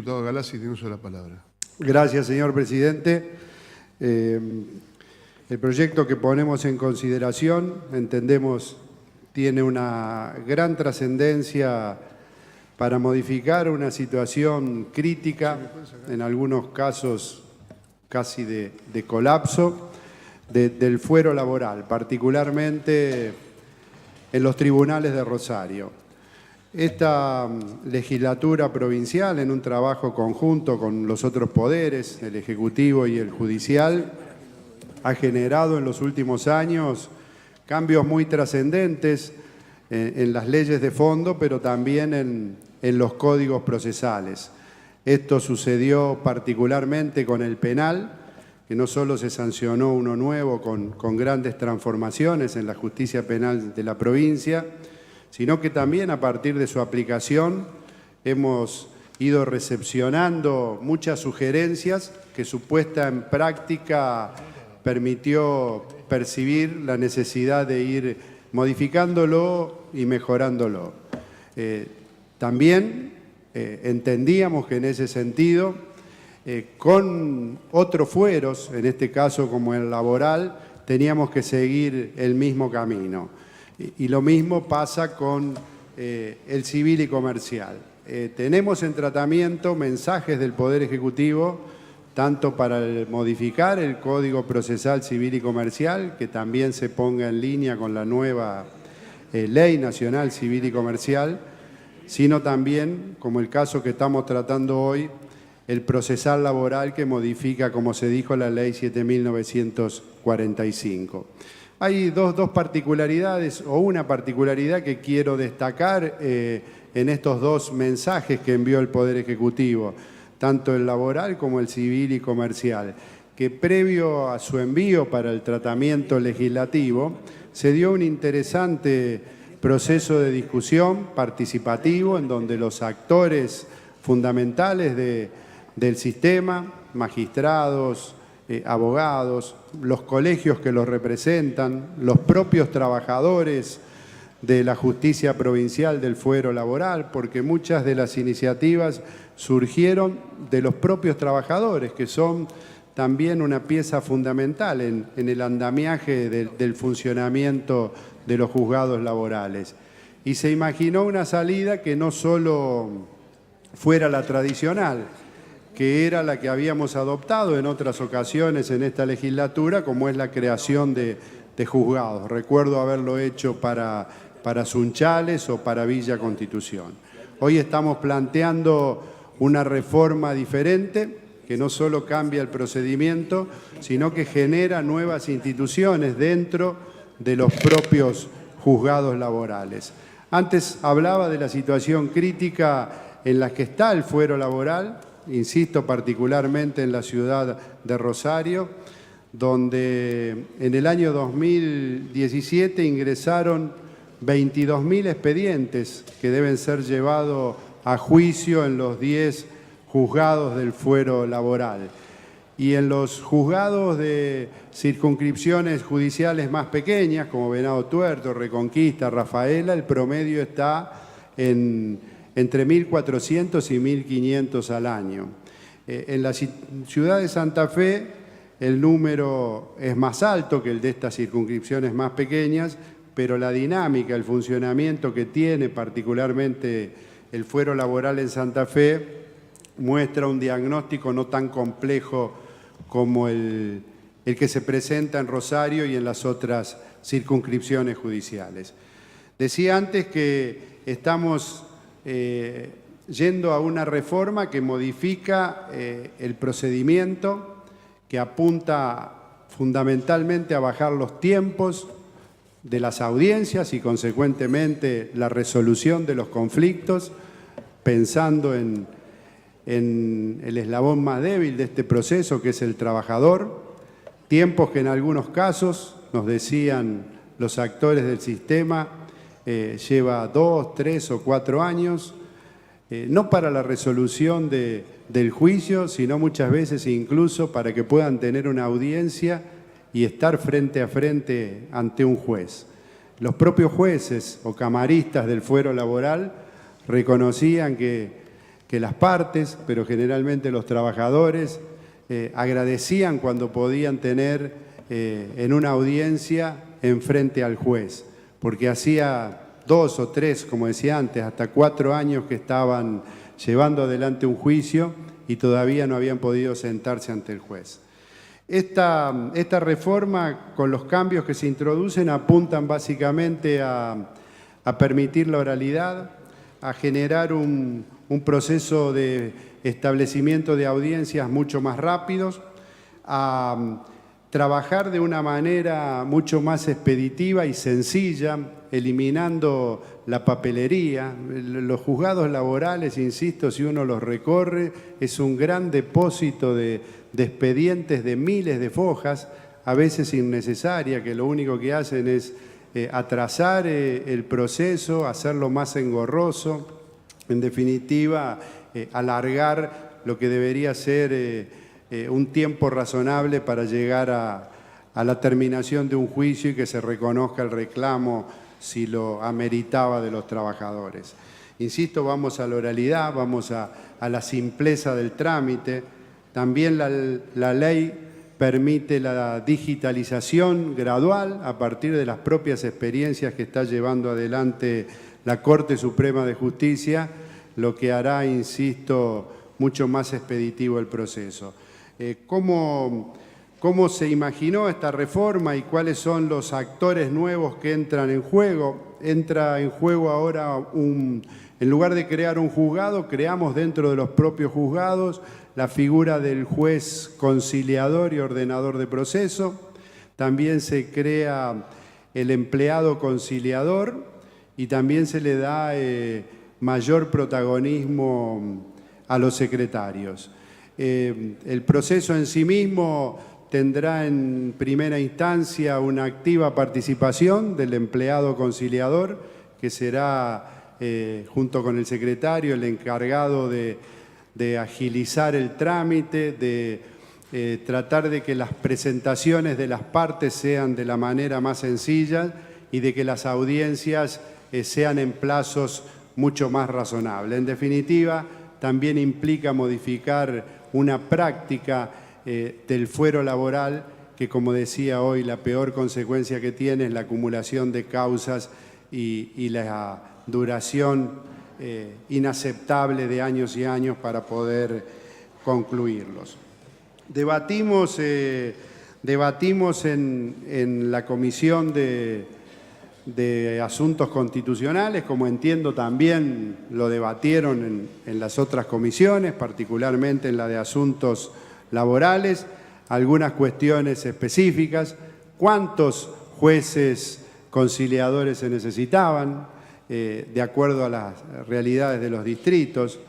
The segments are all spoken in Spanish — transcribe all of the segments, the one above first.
Diputado Galassi, tiene uso de la palabra. Gracias, señor presidente. El proyecto que ponemos en consideración, entendemos, tiene una gran trascendencia para modificar una situación crítica, en algunos casos casi de colapso, del fuero laboral, particularmente en los tribunales de Rosario. Esta legislatura provincial, en un trabajo conjunto con los otros poderes, el Ejecutivo y el Judicial, ha generado en los últimos años cambios muy trascendentes en las leyes de fondo, pero también en los códigos procesales. Esto sucedió particularmente con el penal, que no solo se sancionó uno nuevo con grandes transformaciones en la justicia penal de la provincia, sino que también a partir de su aplicación hemos ido recepcionando muchas sugerencias que su puesta en práctica permitió percibir la necesidad de ir modificándolo y mejorándolo. También entendíamos que en ese sentido, con otros fueros, en este caso como el laboral, teníamos que seguir el mismo camino. Y lo mismo pasa con el civil y comercial. Tenemos en tratamiento mensajes del Poder Ejecutivo, tanto para modificar el Código Procesal Civil y Comercial, que también se ponga en línea con la nueva Ley Nacional Civil y Comercial, sino también, como el caso que estamos tratando hoy, el procesal laboral que modifica, como se dijo, la Ley 7.945. Hay dos particularidades, o una particularidad que quiero destacar en estos dos mensajes que envió el Poder Ejecutivo, tanto el laboral como el civil y comercial, que previo a su envío para el tratamiento legislativo se dio un interesante proceso de discusión participativo en donde los actores fundamentales del sistema, magistrados, abogados, los colegios que los representan, los propios trabajadores de la justicia provincial del fuero laboral, porque muchas de las iniciativas surgieron de los propios trabajadores, que son también una pieza fundamental en el andamiaje del funcionamiento de los juzgados laborales. Y se imaginó una salida que no solo fuera la tradicional, que era la que habíamos adoptado en otras ocasiones en esta legislatura, como es la creación de juzgados. Recuerdo haberlo hecho para Sunchales o para Villa Constitución. Hoy estamos planteando una reforma diferente, que no solo cambia el procedimiento, sino que genera nuevas instituciones dentro de los propios juzgados laborales. Antes hablaba de la situación crítica en la que está el fuero laboral, insisto, particularmente en la ciudad de Rosario, donde en el año 2017 ingresaron 22.000 expedientes que deben ser llevados a juicio en los 10 juzgados del fuero laboral. Y en los juzgados de circunscripciones judiciales más pequeñas, como Venado Tuerto, Reconquista, Rafaela, el promedio está entre 1.400 y 1.500 al año. En la ciudad de Santa Fe el número es más alto que el de estas circunscripciones más pequeñas, pero la dinámica, el funcionamiento que tiene particularmente el fuero laboral en Santa Fe muestra un diagnóstico no tan complejo como el que se presenta en Rosario y en las otras circunscripciones judiciales. Decía antes que estamos yendo a una reforma que modifica el procedimiento, que apunta fundamentalmente a bajar los tiempos de las audiencias y consecuentemente la resolución de los conflictos, pensando en el eslabón más débil de este proceso, que es el trabajador, tiempos que en algunos casos, nos decían los actores del sistema, lleva 2, 3 o 4 años, no para la resolución del juicio, sino muchas veces incluso para que puedan tener una audiencia y estar frente a frente ante un juez. Los propios jueces o camaristas del fuero laboral reconocían que que las partes, pero generalmente los trabajadores agradecían cuando podían tener en una audiencia enfrente al juez, porque hacía 2 o 3, como decía antes, hasta 4 años que estaban llevando adelante un juicio y todavía no habían podido sentarse ante el juez. Esta reforma, con los cambios que se introducen, apuntan básicamente a permitir la oralidad, a generar un proceso de establecimiento de audiencias mucho más rápidos, a trabajar de una manera mucho más expeditiva y sencilla, eliminando la papelería. Los juzgados laborales, insisto, si uno los recorre, es un gran depósito de expedientes de miles de fojas, a veces innecesarias, que lo único que hacen es atrasar el proceso, hacerlo más engorroso, en definitiva, alargar lo que debería ser un tiempo razonable para llegar a la terminación de un juicio y que se reconozca el reclamo si lo ameritaba de los trabajadores. Insisto, vamos a la oralidad, vamos a la simpleza del trámite. También la ley permite la digitalización gradual a partir de las propias experiencias que está llevando adelante la Corte Suprema de Justicia, lo que hará, insisto, mucho más expeditivo el proceso. ¿Cómo se imaginó esta reforma y cuáles son los actores nuevos que entran en juego? Entra en juego ahora, en lugar de crear un juzgado, creamos dentro de los propios juzgados la figura del juez conciliador y ordenador de proceso. También se crea el empleado conciliador y también se le da mayor protagonismo a los secretarios. El proceso en sí mismo tendrá en primera instancia una activa participación del empleado conciliador, que será, junto con el secretario, el encargado de agilizar el trámite, de tratar de que las presentaciones de las partes sean de la manera más sencilla y de que las audiencias sean en plazos mucho más razonables. En definitiva, también implica modificar una práctica del fuero laboral que, como decía hoy, la peor consecuencia que tiene es la acumulación de causas y la duración inaceptable de años y años para poder concluirlos. Debatimos en la Comisión de Asuntos Constitucionales, como entiendo también lo debatieron en las otras comisiones, particularmente en la de Asuntos Laborales, algunas cuestiones específicas, cuántos jueces conciliadores se necesitaban, de acuerdo a las realidades de los distritos,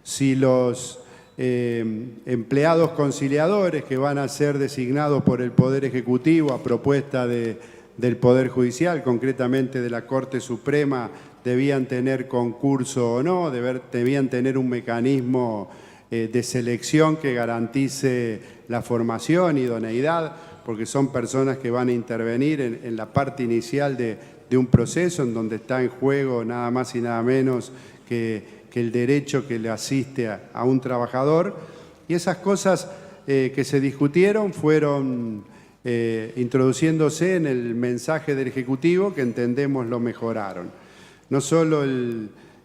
si los empleados conciliadores que van a ser designados por el Poder Ejecutivo a propuesta del Poder Judicial, concretamente de la Corte Suprema, debían tener concurso o no, debían tener un mecanismo de selección que garantice la formación, idoneidad, porque son personas que van a intervenir en la parte inicial de un proceso en donde está en juego nada más y nada menos que el derecho que le asiste a un trabajador. Y esas cosas que se discutieron fueron introduciéndose en el mensaje del Ejecutivo, que entendemos lo mejoraron. No solo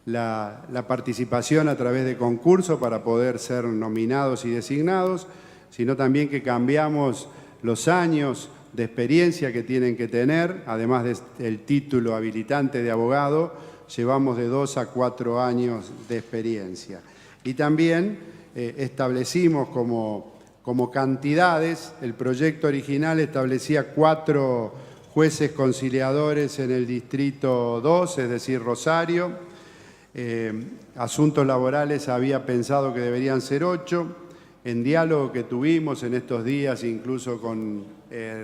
la participación a través de concurso para poder ser nominados y designados, sino también que cambiamos los años de experiencia que tienen que tener, además del título habilitante de abogado, llevamos de 2 a 4 años de experiencia. Y también establecimos como cantidades, el proyecto original establecía 4 jueces conciliadores en el Distrito 2, es decir, Rosario. Asuntos Laborales había pensado que deberían ser 8. En diálogo que tuvimos en estos días, incluso con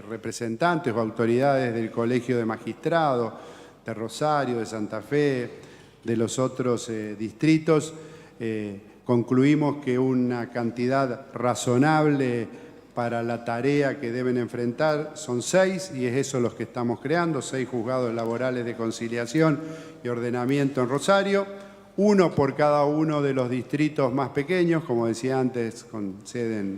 representantes o autoridades del Colegio de Magistrados, de Rosario, de Santa Fe, de los otros distritos, concluimos que una cantidad razonable para la tarea que deben enfrentar son 6, y es eso los que estamos creando, 6 juzgados laborales de conciliación y ordenamiento en Rosario, uno por cada uno de los distritos más pequeños, como decía antes, con sede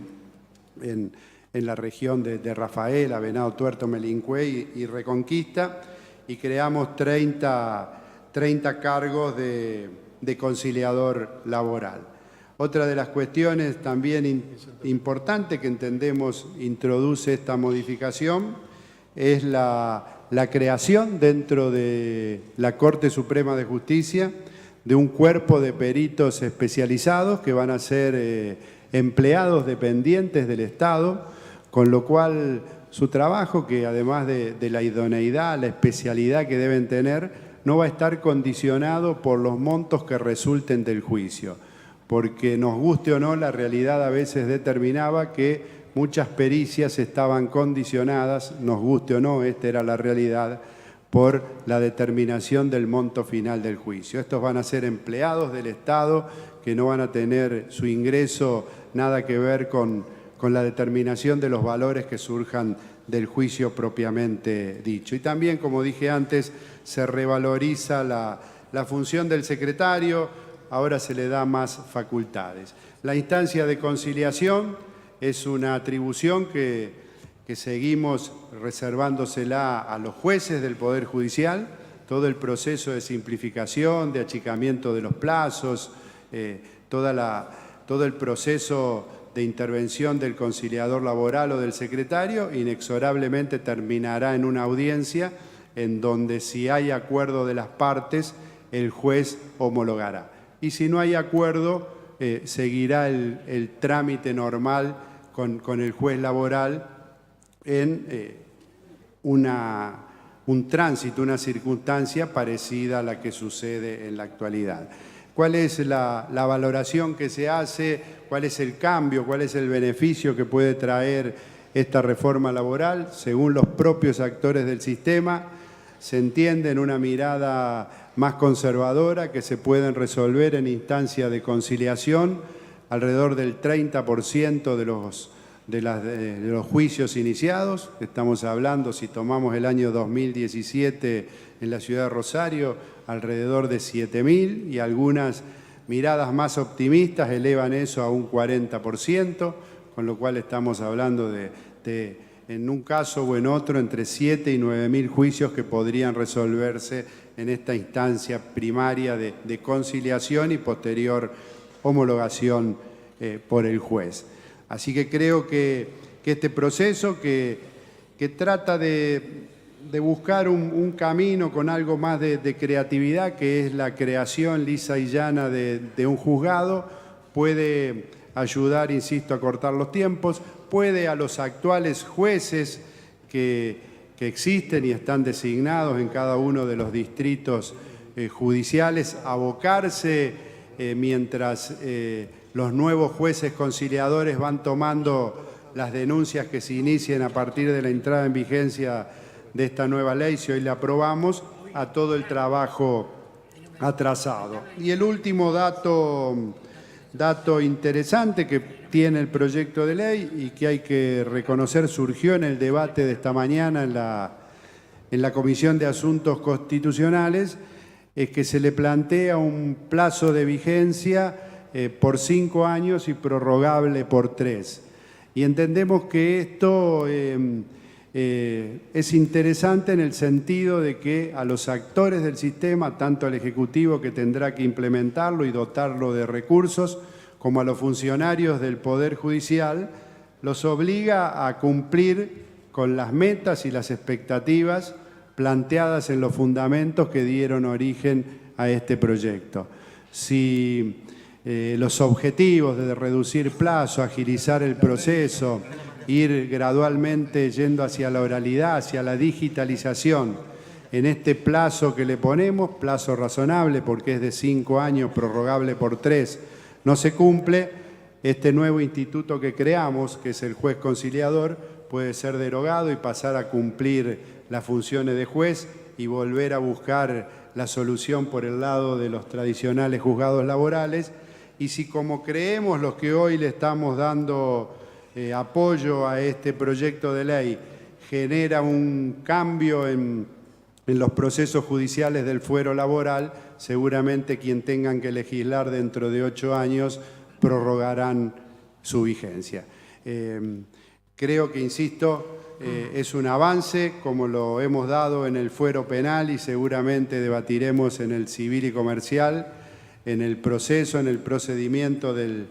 en la región de Rafaela, Venado Tuerto, Melincué y Reconquista, y creamos 30 cargos de conciliador laboral. Otra de las cuestiones también importante que entendemos introduce esta modificación es la creación dentro de la Corte Suprema de Justicia de un cuerpo de peritos especializados que van a ser empleados dependientes del Estado, con lo cual su trabajo, que además de la idoneidad, la especialidad que deben tener, no va a estar condicionado por los montos que resulten del juicio, porque nos guste o no, la realidad a veces determinaba que muchas pericias estaban condicionadas, nos guste o no, esta era la realidad, por la determinación del monto final del juicio. Estos van a ser empleados del Estado que no van a tener su ingreso nada que ver con la determinación de los valores que surjan del juicio propiamente dicho. Y también, como dije antes, se revaloriza la función del secretario, ahora se le da más facultades. La instancia de conciliación es una atribución que seguimos reservándosela a los jueces del Poder Judicial, todo el proceso de simplificación, de achicamiento de los plazos, todo el proceso de intervención del conciliador laboral o del secretario, inexorablemente terminará en una audiencia en donde, si hay acuerdo de las partes, el juez homologará. Y si no hay acuerdo, seguirá el trámite normal con el juez laboral en un tránsito, una circunstancia parecida a la que sucede en la actualidad. ¿Cuál es la valoración que se hace? ¿Cuál es el cambio? ¿Cuál es el beneficio que puede traer esta reforma laboral? Según los propios actores del sistema, se entiende en una mirada más conservadora que se pueden resolver en instancia de conciliación alrededor del 30% de los juicios iniciados. Estamos hablando, si tomamos el año 2017 en la ciudad de Rosario, alrededor de 7.000, y algunas miradas más optimistas elevan eso a un 40%, con lo cual estamos hablando de en un caso o en otro, entre 7 y 9.000 juicios que podrían resolverse en esta instancia primaria de conciliación y posterior homologación por el juez. Así que creo que este proceso que trata de buscar un camino con algo más de creatividad, que es la creación lisa y llana de un juzgado, puede ayudar, insisto, a cortar los tiempos, puede a los actuales jueces que existen y están designados en cada uno de los distritos judiciales abocarse mientras los nuevos jueces conciliadores van tomando las denuncias que se inicien a partir de la entrada en vigencia de esta nueva ley, si hoy la aprobamos, a todo el trabajo atrasado. Y el último dato interesante que tiene el proyecto de ley y que hay que reconocer surgió en el debate de esta mañana en la Comisión de Asuntos Constitucionales, es que se le plantea un plazo de vigencia por 5 años y prorrogable por 3. Y entendemos que esto es interesante en el sentido de que a los actores del sistema, tanto al Ejecutivo, que tendrá que implementarlo y dotarlo de recursos, como a los funcionarios del Poder Judicial, los obliga a cumplir con las metas y las expectativas planteadas en los fundamentos que dieron origen a este proyecto. Si los objetivos de reducir plazo, agilizar el proceso, ir gradualmente yendo hacia la oralidad, hacia la digitalización, en este plazo que le ponemos, plazo razonable porque es de 5 años, prorrogable por 3, no se cumple, este nuevo instituto que creamos, que es el juez conciliador, puede ser derogado y pasar a cumplir las funciones de juez y volver a buscar la solución por el lado de los tradicionales juzgados laborales. Y si, como creemos los que hoy le estamos dando apoyo a este proyecto de ley, genera un cambio en los procesos judiciales del fuero laboral, seguramente quien tengan que legislar dentro de 8 años prorrogarán su vigencia. Creo que, insisto, es un avance como lo hemos dado en el fuero penal y seguramente debatiremos en el civil y comercial, en el proceso, en el procedimiento de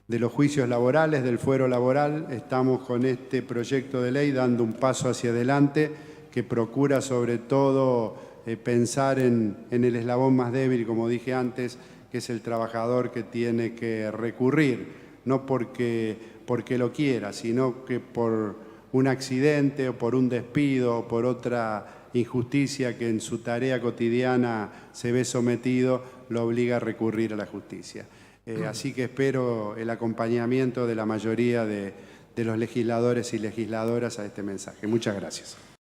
los juicios laborales, del fuero laboral. Estamos con este proyecto de ley dando un paso hacia adelante que procura sobre todo pensar en el eslabón más débil, como dije antes, que es el trabajador que tiene que recurrir, no porque lo quiera, sino que por un accidente o por un despido o por otra injusticia que en su tarea cotidiana se ve sometido, lo obliga a recurrir a la justicia. Así que espero el acompañamiento de la mayoría de los legisladores y legisladoras a este mensaje. Muchas gracias.